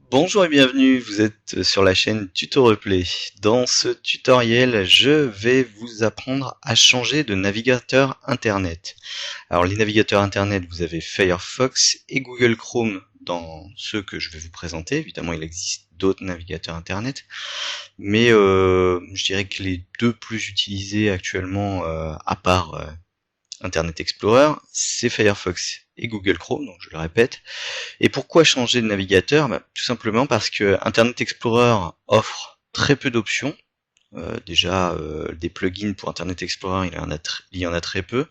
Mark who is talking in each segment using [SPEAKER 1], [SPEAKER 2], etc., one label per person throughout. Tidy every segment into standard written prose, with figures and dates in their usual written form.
[SPEAKER 1] Bonjour et bienvenue, vous êtes sur la chaîne Tuto Replay. Dans ce tutoriel, je vais vous apprendre à changer de navigateur internet. Alors les navigateurs internet, vous avez Firefox et Google Chrome dans ceux que je vais vous présenter. Évidemment, il existe d'autres navigateurs internet, mais je dirais que les deux plus utilisés actuellement, à part Internet Explorer, c'est Firefox et Google Chrome, donc je le répète. Et pourquoi changer de navigateur? Tout simplement parce que Internet Explorer offre très peu d'options. Des plugins pour Internet Explorer, il y en a très peu.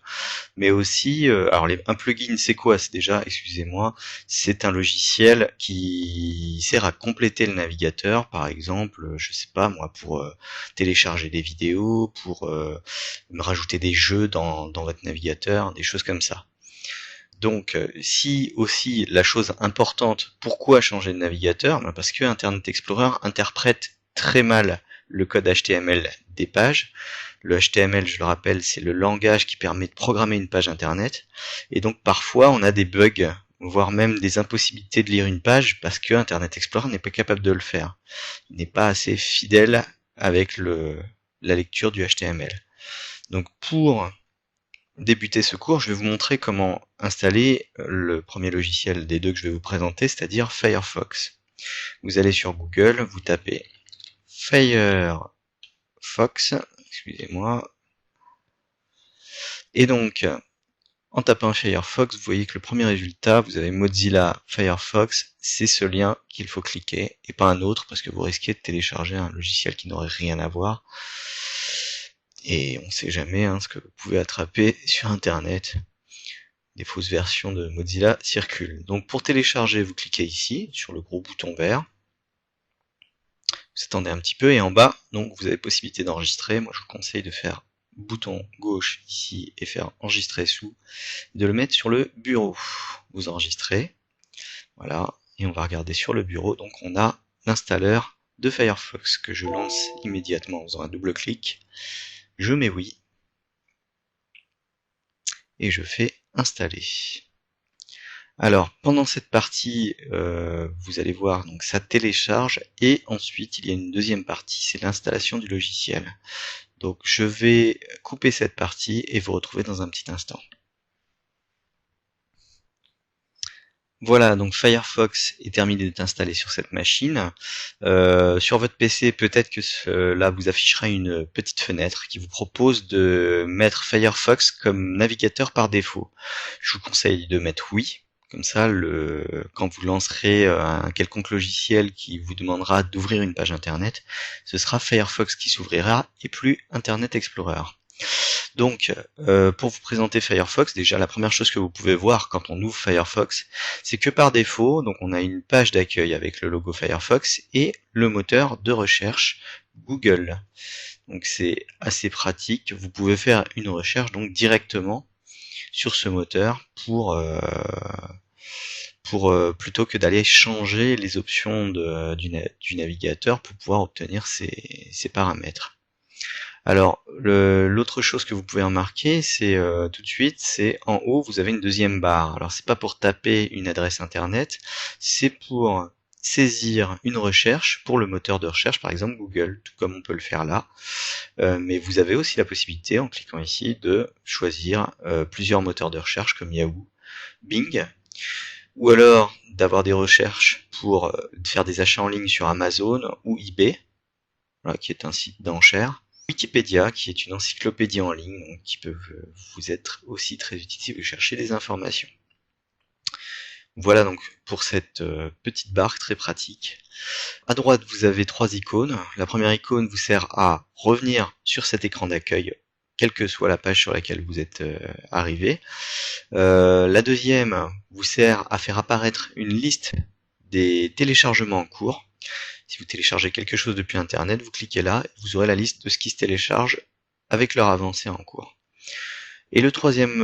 [SPEAKER 1] Mais aussi, un plugin c'est quoi? C'est déjà, excusez-moi, c'est un logiciel qui sert à compléter le navigateur, par exemple, je sais pas moi, pour télécharger des vidéos, pour rajouter des jeux dans votre navigateur, des choses comme ça. Donc, si aussi la chose importante, pourquoi changer de navigateur? Parce que Internet Explorer interprète très mal le code HTML des pages. Le HTML, je le rappelle, c'est le langage qui permet de programmer une page Internet. Et donc parfois, on a des bugs, voire même des impossibilités de lire une page parce que Internet Explorer n'est pas capable de le faire. Il n'est pas assez fidèle avec la lecture du HTML. Donc pour débuter ce cours, je vais vous montrer comment installer le premier logiciel des deux que je vais vous présenter, c'est-à-dire Firefox. Vous allez sur Google, vous tapez Firefox, excusez-moi, et donc en tapant Firefox, vous voyez que le premier résultat, vous avez Mozilla Firefox, c'est ce lien qu'il faut cliquer, et pas un autre, parce que vous risquez de télécharger un logiciel qui n'aurait rien à voir. Et on sait jamais ce que vous pouvez attraper sur internet. Des fausses versions de Mozilla circulent. Donc pour télécharger, vous cliquez ici, sur le gros bouton vert. Vous attendez un petit peu et en bas, donc vous avez possibilité d'enregistrer. Moi je vous conseille de faire bouton gauche ici et faire enregistrer sous, de le mettre sur le bureau. Vous enregistrez, voilà, et on va regarder sur le bureau. Donc on a l'installeur de Firefox que je lance immédiatement en faisant un double clic. Je mets oui et je fais installer. Alors pendant cette partie, vous allez voir, donc ça télécharge et ensuite il y a une deuxième partie, c'est l'installation du logiciel. Donc je vais couper cette partie et vous retrouver dans un petit instant. Voilà, donc Firefox est terminé d'être installé sur cette machine. Sur votre PC, peut-être que là vous affichera une petite fenêtre qui vous propose de mettre Firefox comme navigateur par défaut. Je vous conseille de mettre oui. Comme ça, quand vous lancerez un quelconque logiciel qui vous demandera d'ouvrir une page internet, ce sera Firefox qui s'ouvrira et plus Internet Explorer. Donc, pour vous présenter Firefox, déjà la première chose que vous pouvez voir quand on ouvre Firefox, c'est que par défaut, donc on a une page d'accueil avec le logo Firefox et le moteur de recherche Google. Donc c'est assez pratique. Vous pouvez faire une recherche donc directement sur ce moteur plutôt que d'aller changer les options du navigateur pour pouvoir obtenir ces paramètres. Alors, l'autre chose que vous pouvez remarquer, c'est tout de suite, c'est en haut, vous avez une deuxième barre. Alors, c'est pas pour taper une adresse internet, c'est pour saisir une recherche pour le moteur de recherche, par exemple Google, tout comme on peut le faire là. Mais vous avez aussi la possibilité, en cliquant ici, de choisir plusieurs moteurs de recherche comme Yahoo, Bing, ou alors d'avoir des recherches pour faire des achats en ligne sur Amazon ou eBay, voilà, qui est un site d'enchères. Wikipédia, qui est une encyclopédie en ligne, donc qui peut vous être aussi très utile si vous cherchez des informations. Voilà donc pour cette petite barre très pratique. À droite, vous avez trois icônes. La première icône vous sert à revenir sur cet écran d'accueil, quelle que soit la page sur laquelle vous êtes arrivé. La deuxième vous sert à faire apparaître une liste des téléchargements en cours. Si vous téléchargez quelque chose depuis internet, vous cliquez là, vous aurez la liste de ce qui se télécharge avec leur avancée en cours. Et la troisième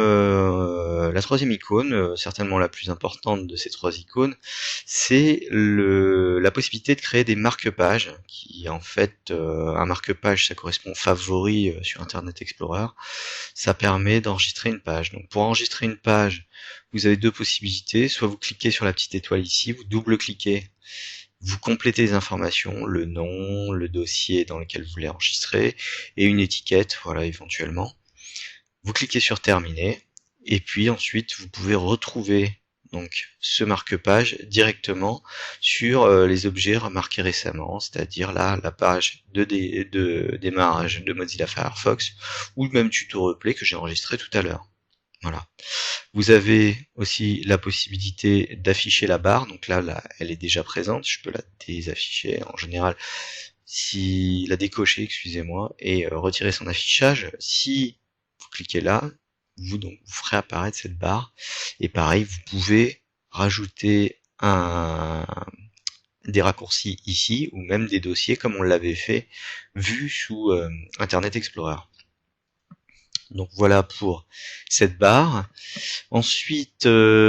[SPEAKER 1] icône, certainement la plus importante de ces trois icônes, c'est la possibilité de créer des marque-pages, qui en fait, un marque-page ça correspond aux favoris sur Internet Explorer, ça permet d'enregistrer une page. Donc pour enregistrer une page, vous avez deux possibilités, soit vous cliquez sur la petite étoile ici, vous double-cliquez, Vous complétez les informations, le nom, le dossier dans lequel vous voulez enregistrer et une étiquette, voilà, éventuellement. Vous cliquez sur terminer et puis ensuite vous pouvez retrouver donc ce marque-page directement sur les objets remarqués récemment, c'est-à-dire là la page de démarrage de Mozilla Firefox ou le même tuto replay que j'ai enregistré tout à l'heure. Voilà. Vous avez aussi la possibilité d'afficher la barre, donc là, elle est déjà présente, je peux la désafficher en général, si la décocher, excusez-moi, et retirer son affichage. Si vous cliquez là, vous ferez apparaître cette barre, et pareil, vous pouvez rajouter des raccourcis ici, ou même des dossiers comme on l'avait fait vu sous Internet Explorer. Donc voilà pour cette barre. Ensuite,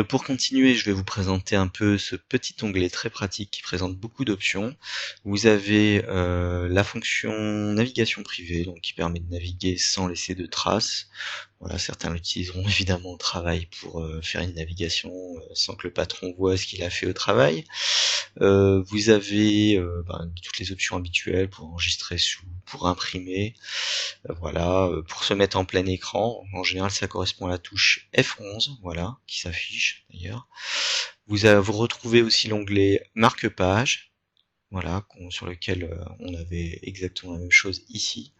[SPEAKER 1] pour continuer, je vais vous présenter un peu ce petit onglet très pratique qui présente beaucoup d'options. Vous avez la fonction navigation privée, donc qui permet de naviguer sans laisser de traces. Voilà, certains l'utiliseront évidemment au travail pour faire une navigation sans que le patron voit ce qu'il a fait au travail. Vous avez toutes les options habituelles pour enregistrer pour imprimer, voilà, pour se mettre en plein écran. En général, ça correspond à la touche F11, voilà, qui s'affiche d'ailleurs. Vous retrouvez aussi l'onglet marque-page, voilà, sur lequel on avait exactement la même chose ici.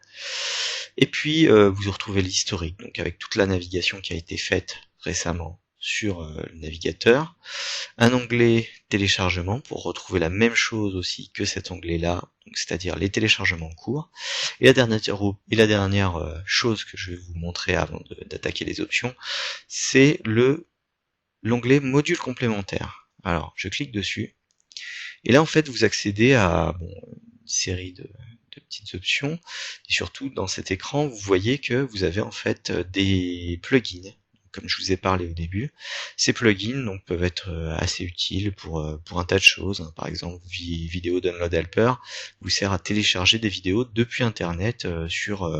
[SPEAKER 1] Et puis vous retrouvez l'historique, donc avec toute la navigation qui a été faite récemment sur le navigateur. Un onglet téléchargement pour retrouver la même chose aussi que cet onglet-là, c'est-à-dire les téléchargements en cours. Et la dernière chose que je vais vous montrer avant d'attaquer les options, c'est l'onglet module complémentaire. Alors, je clique dessus. Et là, en fait, vous accédez à une série de petites options. Et surtout, dans cet écran, vous voyez que vous avez en fait des plugins. Comme je vous ai parlé au début, ces plugins donc, peuvent être assez utiles pour un tas de choses. Par exemple, Video Download Helper vous sert à télécharger des vidéos depuis Internet sur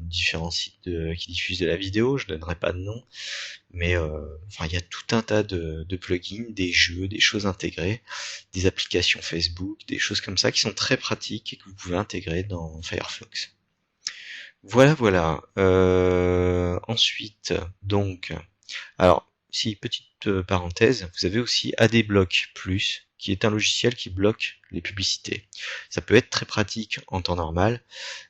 [SPEAKER 1] différents sites qui diffusent de la vidéo. Je donnerai pas de nom, mais il y a tout un tas de plugins, des jeux, des choses intégrées, des applications Facebook, des choses comme ça qui sont très pratiques et que vous pouvez intégrer dans Firefox. Voilà. Ensuite, donc, alors, petite parenthèse, vous avez aussi AdBlock Plus, qui est un logiciel qui bloque les publicités. Ça peut être très pratique en temps normal,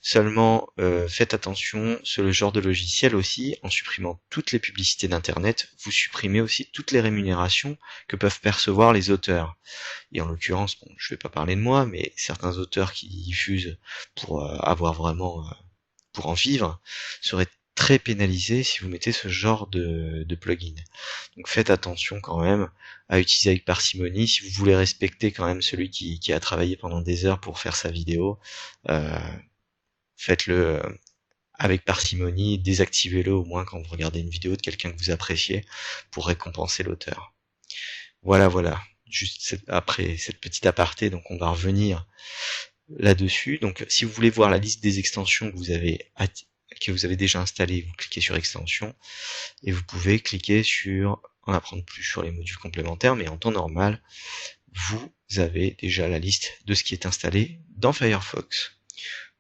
[SPEAKER 1] seulement faites attention, sur le genre de logiciel aussi, en supprimant toutes les publicités d'internet, vous supprimez aussi toutes les rémunérations que peuvent percevoir les auteurs. Et en l'occurrence, je vais pas parler de moi, mais certains auteurs qui diffusent pour avoir vraiment pour en vivre seraient très pénalisés si vous mettez ce genre de plugin. Donc faites attention quand même à utiliser avec parcimonie. Si vous voulez respecter quand même celui qui a travaillé pendant des heures pour faire sa vidéo, faites-le avec parcimonie, désactivez-le au moins quand vous regardez une vidéo de quelqu'un que vous appréciez pour récompenser l'auteur. Voilà. Juste après cette petite aparté, donc on va revenir là-dessus. Donc si vous voulez voir la liste des extensions que vous avez déjà installées, vous cliquez sur extensions et vous pouvez cliquer sur en apprendre plus sur les modules complémentaires, mais en temps normal, vous avez déjà la liste de ce qui est installé dans Firefox.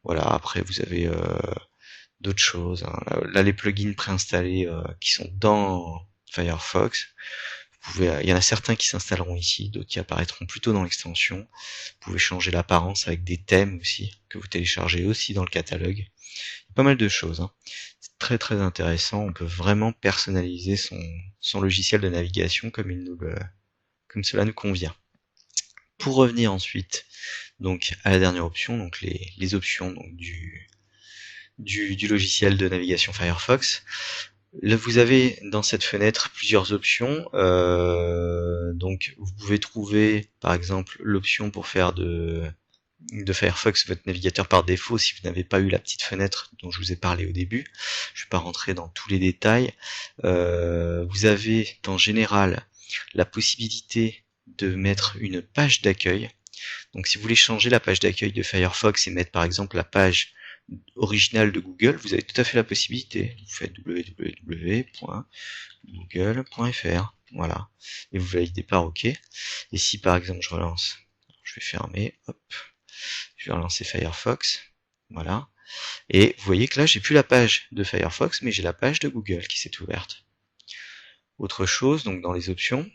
[SPEAKER 1] Voilà, après vous avez d'autres choses, hein. Là les plugins préinstallés qui sont dans Firefox, il y en a certains qui s'installeront ici, d'autres qui apparaîtront plutôt dans l'extension. Vous pouvez changer l'apparence avec des thèmes aussi, que vous téléchargez aussi dans le catalogue. Il y a pas mal de choses, hein. C'est très très intéressant, on peut vraiment personnaliser son logiciel de navigation comme cela nous convient. Pour revenir ensuite donc à la dernière option, donc les options donc, du logiciel de navigation Firefox. Là, vous avez dans cette fenêtre plusieurs options. Donc, vous pouvez trouver, par exemple, l'option pour faire de Firefox votre navigateur par défaut si vous n'avez pas eu la petite fenêtre dont je vous ai parlé au début. Je ne vais pas rentrer dans tous les détails. Vous avez dans Général la possibilité de mettre une page d'accueil. Donc, si vous voulez changer la page d'accueil de Firefox et mettre par exemple la page original de Google, vous avez tout à fait la possibilité. Vous faites www.google.fr. voilà, et vous validez par OK. Et si par exemple je relance, je vais fermer, hop, je vais relancer Firefox, voilà, et vous voyez que là j'ai plus la page de Firefox, mais j'ai la page de Google qui s'est ouverte. Autre chose, donc dans les options,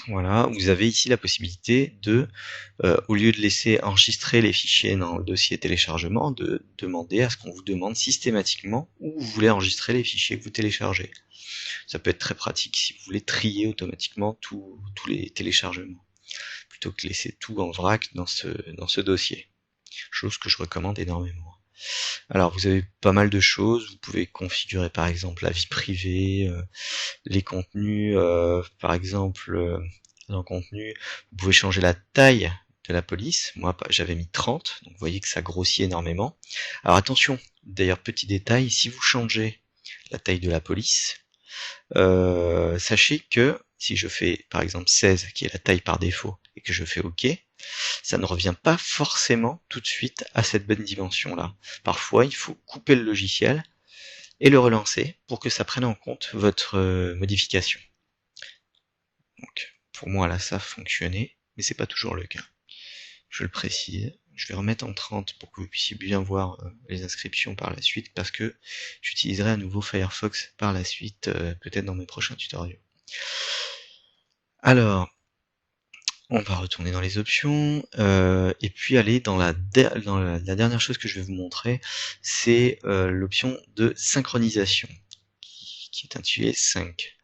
[SPEAKER 1] voilà, vous avez ici la possibilité de, au lieu de laisser enregistrer les fichiers dans le dossier téléchargement, de demander à ce qu'on vous demande systématiquement où vous voulez enregistrer les fichiers que vous téléchargez. Ça peut être très pratique si vous voulez trier automatiquement tous les téléchargements, plutôt que laisser tout en vrac dans ce dossier. Chose que je recommande énormément. Alors vous avez pas mal de choses, vous pouvez configurer par exemple la vie privée, les contenus, par exemple dans le contenu, vous pouvez changer la taille de la police. Moi j'avais mis 30, donc vous voyez que ça grossit énormément. Alors attention, d'ailleurs petit détail, si vous changez la taille de la police, sachez que si je fais par exemple 16 qui est la taille par défaut et que je fais OK, ça ne revient pas forcément tout de suite à cette bonne dimension là. Parfois il faut couper le logiciel et le relancer pour que ça prenne en compte votre modification. Donc pour moi là ça a fonctionné, mais c'est pas toujours le cas. Je le précise. Je vais remettre en 30 pour que vous puissiez bien voir les inscriptions par la suite, parce que j'utiliserai à nouveau Firefox par la suite, peut-être dans mes prochains tutoriels. Alors, on va retourner dans les options, et puis aller dans la dernière chose que je vais vous montrer, c'est l'option de synchronisation, qui est intitulée Sync.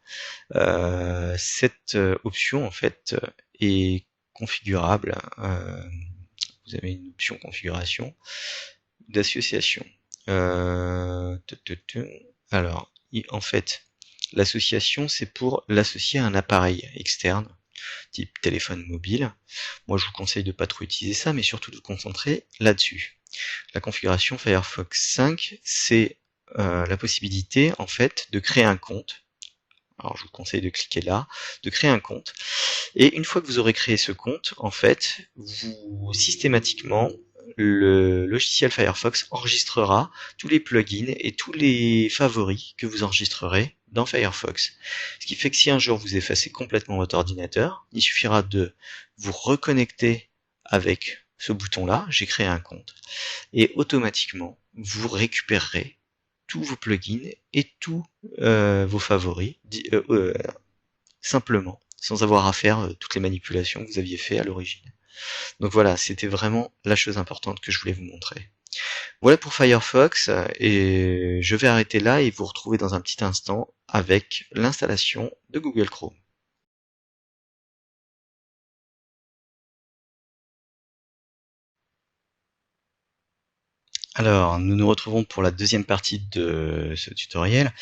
[SPEAKER 1] Cette option, en fait, est configurable. Vous avez une option configuration d'association. Alors, en fait, l'association, c'est pour l'associer à un appareil externe, type téléphone mobile. Moi, je vous conseille de pas trop utiliser ça, mais surtout de vous concentrer là-dessus. La configuration Firefox 5, c'est la possibilité, en fait, de créer un compte. Alors, je vous conseille de cliquer là, de créer un compte. Et une fois que vous aurez créé ce compte, en fait, vous systématiquement, le logiciel Firefox enregistrera tous les plugins et tous les favoris que vous enregistrerez dans Firefox. Ce qui fait que si un jour vous effacez complètement votre ordinateur, il suffira de vous reconnecter avec ce bouton-là, j'ai créé un compte, et automatiquement vous récupérerez tous vos plugins et tous vos favoris simplement, sans avoir à faire toutes les manipulations que vous aviez fait à l'origine. Donc voilà, c'était vraiment la chose importante que je voulais vous montrer. Voilà pour Firefox, et je vais arrêter là et vous retrouver dans un petit instant avec l'installation de Google Chrome. Alors, nous nous retrouvons pour la deuxième partie de ce tutoriel,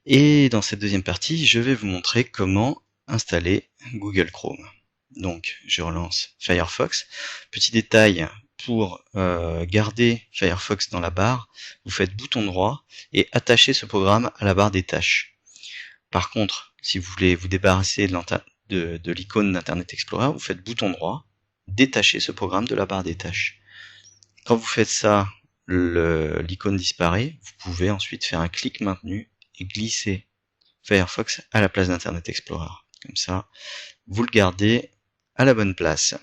[SPEAKER 1] et dans cette deuxième partie, je vais vous montrer comment installer Google Chrome. Donc, je relance Firefox. Petit détail, pour garder Firefox dans la barre, vous faites bouton droit et attachez ce programme à la barre des tâches. Par contre, si vous voulez vous débarrasser de l'icône d'Internet Explorer, vous faites bouton droit, détachez ce programme de la barre des tâches. Quand vous faites ça, l'icône disparaît. Vous pouvez ensuite faire un clic maintenu et glisser Firefox à la place d'Internet Explorer. Comme ça, vous le gardez à la bonne place.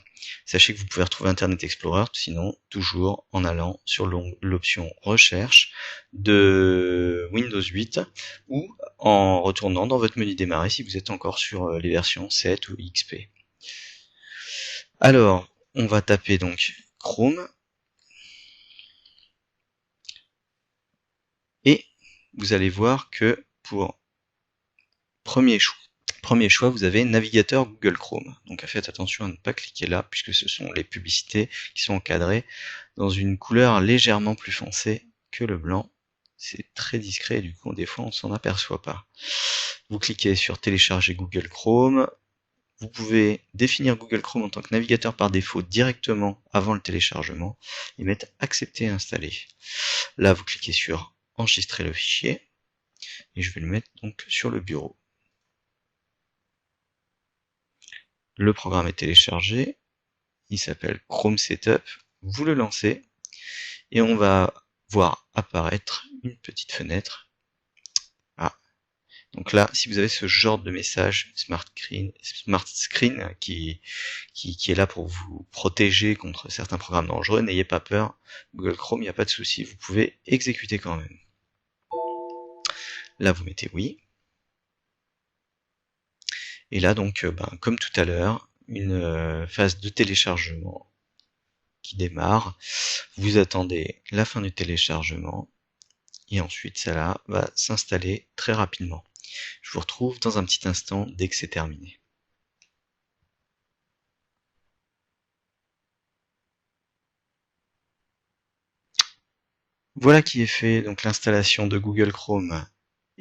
[SPEAKER 1] Sachez que vous pouvez retrouver Internet Explorer, sinon toujours en allant sur l'option recherche de Windows 8 ou en retournant dans votre menu démarrer si vous êtes encore sur les versions 7 ou XP. Alors, on va taper donc Chrome et vous allez voir que pour premier choix, vous avez navigateur Google Chrome. Donc faites attention à ne pas cliquer là, puisque ce sont les publicités qui sont encadrées dans une couleur légèrement plus foncée que le blanc. C'est très discret et du coup, des fois, on ne s'en aperçoit pas. Vous cliquez sur télécharger Google Chrome. Vous pouvez définir Google Chrome en tant que navigateur par défaut directement avant le téléchargement et mettre accepter et installer. Là, vous cliquez sur enregistrer le fichier et je vais le mettre donc sur le bureau. Le programme est téléchargé, il s'appelle Chrome Setup, vous le lancez et on va voir apparaître une petite fenêtre. Donc là, si vous avez ce genre de message Smart Screen qui est là pour vous protéger contre certains programmes dangereux, n'ayez pas peur. Google Chrome, il n'y a pas de souci, vous pouvez exécuter quand même. Là, vous mettez oui. Et là, donc, comme tout à l'heure, une phase de téléchargement qui démarre. Vous attendez la fin du téléchargement et ensuite ça va s'installer très rapidement. Je vous retrouve dans un petit instant dès que c'est terminé. Voilà qui est fait, donc l'installation de Google Chrome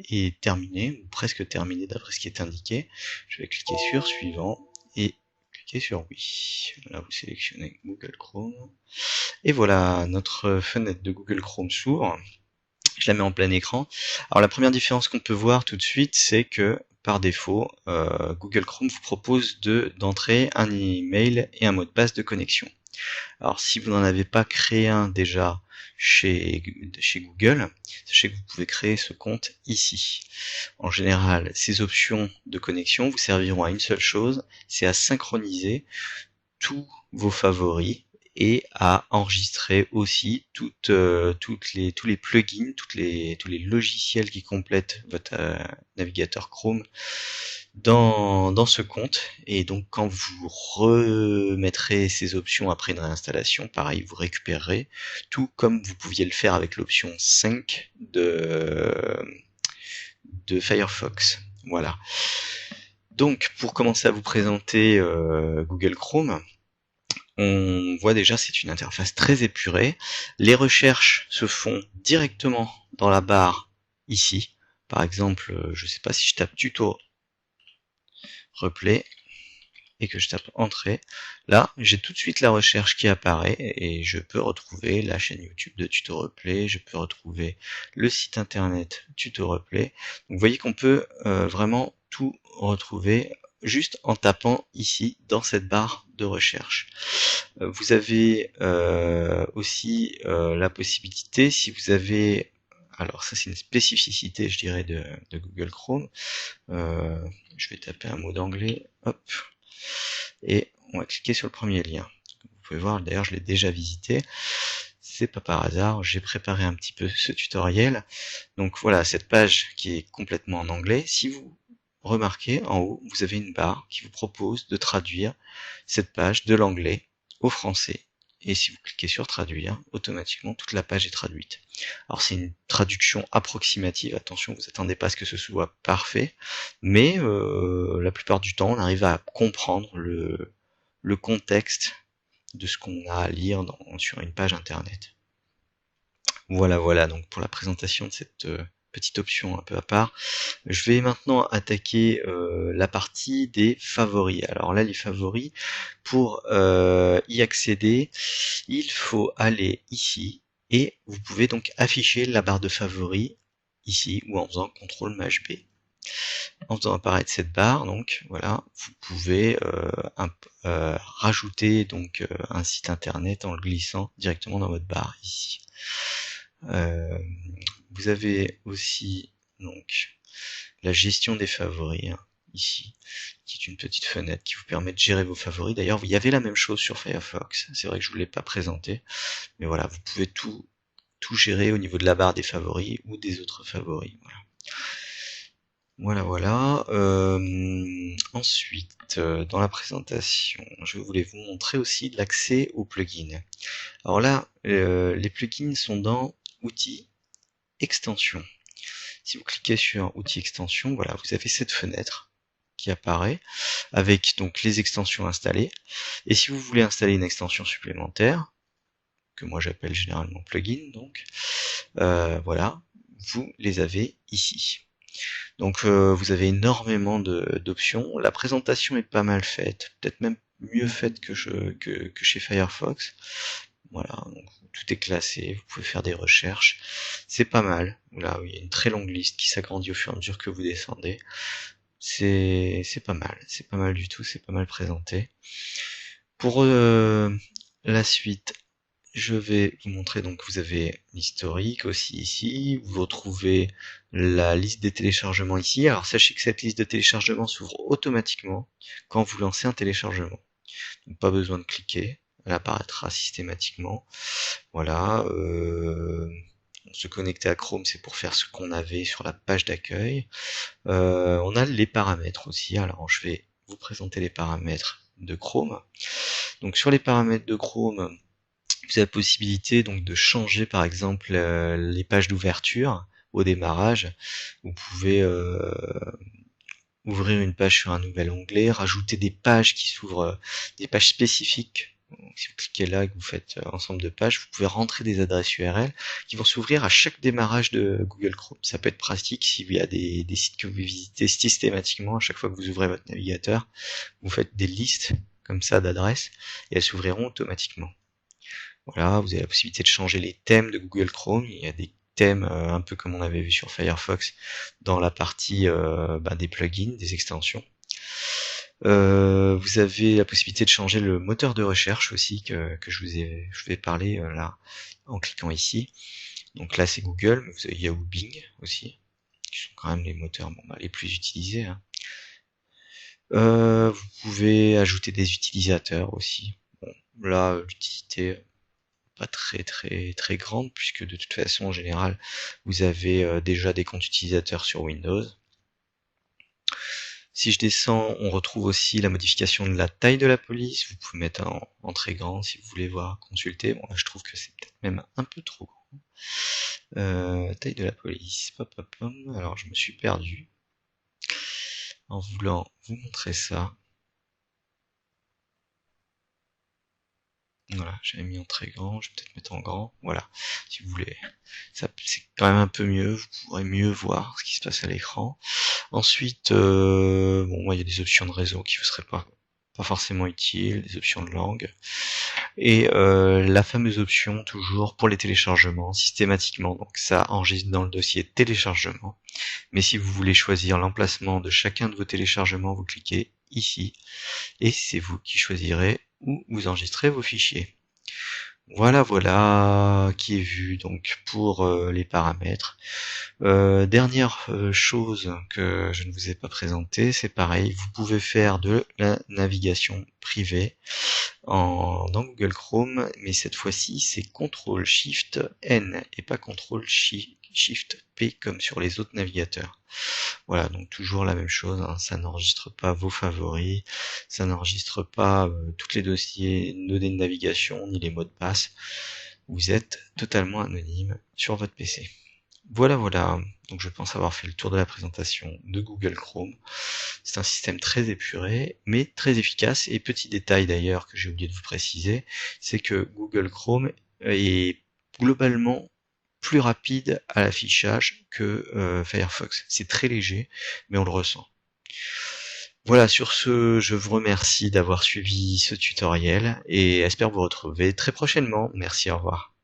[SPEAKER 1] est terminée, ou presque terminée d'après ce qui est indiqué. Je vais cliquer sur suivant et cliquer sur oui. Là vous sélectionnez Google Chrome. Et voilà, notre fenêtre de Google Chrome s'ouvre. Je la mets en plein écran. Alors la première différence qu'on peut voir tout de suite, c'est que par défaut, Google Chrome vous propose d'entrer un email et un mot de passe de connexion. Alors si vous n'en avez pas créé un déjà chez Google, sachez que vous pouvez créer ce compte ici. En général, ces options de connexion vous serviront à une seule chose, c'est à synchroniser tous vos favoris et à enregistrer aussi tous les plugins, tous les logiciels qui complètent votre navigateur Chrome dans ce compte. Et donc quand vous remettrez ces options après une réinstallation, pareil, vous récupérerez tout comme vous pouviez le faire avec l'option 5 de Firefox. Voilà. Donc pour commencer à vous présenter Google Chrome, on voit déjà c'est une interface très épurée. Les recherches se font directement dans la barre ici. Par exemple, je ne sais pas si je tape tuto replay et que je tape entrée, là j'ai tout de suite la recherche qui apparaît et je peux retrouver la chaîne YouTube de tuto replay, je peux retrouver le site internet tuto replay. Donc vous voyez qu'on peut vraiment tout retrouver juste en tapant ici dans cette barre de recherche. Vous avez aussi la possibilité, si vous avez, alors ça c'est une spécificité je dirais de Google Chrome, je vais taper un mot d'anglais, hop, et on va cliquer sur le premier lien. Vous pouvez voir, d'ailleurs je l'ai déjà visité, c'est pas par hasard, j'ai préparé un petit peu ce tutoriel. Donc voilà, cette page qui est complètement en anglais, si vous remarquez en haut, vous avez une barre qui vous propose de traduire cette page de l'anglais au français. Et si vous cliquez sur traduire, automatiquement toute la page est traduite. Alors c'est une traduction approximative, attention, vous attendez pas à ce que ce soit parfait, mais la plupart du temps on arrive à comprendre le contexte de ce qu'on a à lire sur une page internet. Voilà, donc pour la présentation de cette petite option un peu à part. Je vais maintenant attaquer la partie des favoris. Alors là, les favoris, pour y accéder, il faut aller ici et vous pouvez donc afficher la barre de favoris ici ou en faisant CTRL-B. En faisant apparaître cette barre, donc voilà, vous pouvez rajouter donc un site internet en le glissant directement dans votre barre ici. Vous avez aussi donc la gestion des favoris ici, qui est une petite fenêtre qui vous permet de gérer vos favoris. D'ailleurs, il y avait la même chose sur Firefox. C'est vrai que je vous l'ai pas présenté, mais voilà, vous pouvez tout gérer au niveau de la barre des favoris ou des autres favoris. Voilà. Ensuite, dans la présentation, je voulais vous montrer aussi l'accès aux plugins. Alors là, les plugins sont dans Outils, Extensions. Si vous cliquez sur Outils, Extensions, voilà, vous avez cette fenêtre qui apparaît avec donc les extensions installées. Et si vous voulez installer une extension supplémentaire, que moi j'appelle généralement plugin, donc voilà, vous les avez ici. Donc vous avez énormément d'options. La présentation est pas mal faite, peut-être même mieux faite que chez Firefox. Voilà, donc tout est classé, vous pouvez faire des recherches. C'est pas mal. Là, il y a une très longue liste qui s'agrandit au fur et à mesure que vous descendez. C'est pas mal du tout, c'est pas mal présenté. Pour la suite, je vais vous montrer, donc vous avez l'historique aussi ici, vous retrouvez la liste des téléchargements ici. Alors sachez que cette liste de téléchargements s'ouvre automatiquement quand vous lancez un téléchargement. Donc pas besoin de cliquer, elle apparaîtra systématiquement. Voilà, se connecter à Chrome, c'est pour faire ce qu'on avait sur la page d'accueil. On a les paramètres aussi, alors je vais vous présenter les paramètres de Chrome. Donc sur les paramètres de Chrome, vous avez la possibilité donc de changer par exemple les pages d'ouverture au démarrage. Vous pouvez ouvrir une page sur un nouvel onglet, rajouter des pages qui s'ouvrent, des pages spécifiques. Donc, si vous cliquez là et que vous faites ensemble de pages, vous pouvez rentrer des adresses URL qui vont s'ouvrir à chaque démarrage de Google Chrome. Ça peut être pratique s'il y a des sites que vous visitez systématiquement. À chaque fois que vous ouvrez votre navigateur, vous faites des listes comme ça d'adresses et elles s'ouvriront automatiquement. Voilà, vous avez la possibilité de changer les thèmes de Google Chrome. Il y a des thèmes un peu comme on avait vu sur Firefox dans la partie des plugins, des extensions. Vous avez la possibilité de changer le moteur de recherche aussi que je vais parler là en cliquant ici. Donc là c'est Google, mais vous avez Yahoo, Bing aussi, qui sont quand même les moteurs les plus utilisés. Hein. Vous pouvez ajouter des utilisateurs aussi. Bon, là l'utilité pas très grande puisque de toute façon en général vous avez déjà des comptes utilisateurs sur Windows. Si je descends, on retrouve aussi la modification de la taille de la police. Vous pouvez mettre en très grand si vous voulez voir, consulter. Bon là je trouve que c'est peut-être même un peu trop grand. Taille de la police. Alors je me suis perdu en voulant vous montrer ça. Voilà, j'avais mis en très grand, je vais peut-être mettre en grand, voilà, si vous voulez. Ça, c'est quand même un peu mieux, vous pourrez mieux voir ce qui se passe à l'écran. Ensuite, moi il y a des options de réseau qui vous seraient pas forcément utiles, des options de langue. Et la fameuse option toujours pour les téléchargements, systématiquement, donc ça enregistre dans le dossier téléchargement. Mais si vous voulez choisir l'emplacement de chacun de vos téléchargements, vous cliquez ici, et c'est vous qui choisirez où vous enregistrez vos fichiers. Voilà qui est vu donc pour les paramètres. Dernière chose que je ne vous ai pas présentée, c'est pareil, vous pouvez faire de la navigation privée dans Google Chrome, mais cette fois-ci c'est CTRL-SHIFT-N et pas CTRL-SHIFT-P comme sur les autres navigateurs. Voilà, donc toujours la même chose, hein, ça n'enregistre pas vos favoris, ça n'enregistre pas tous les dossiers de navigation ni les mots de passe. Vous êtes totalement anonyme sur votre PC. Voilà, donc je pense avoir fait le tour de la présentation de Google Chrome. C'est un système très épuré, mais très efficace. Et petit détail d'ailleurs que j'ai oublié de vous préciser, c'est que Google Chrome est globalement plus rapide à l'affichage que Firefox. C'est très léger, mais on le ressent. Voilà, sur ce, je vous remercie d'avoir suivi ce tutoriel et espère vous retrouver très prochainement. Merci, au revoir.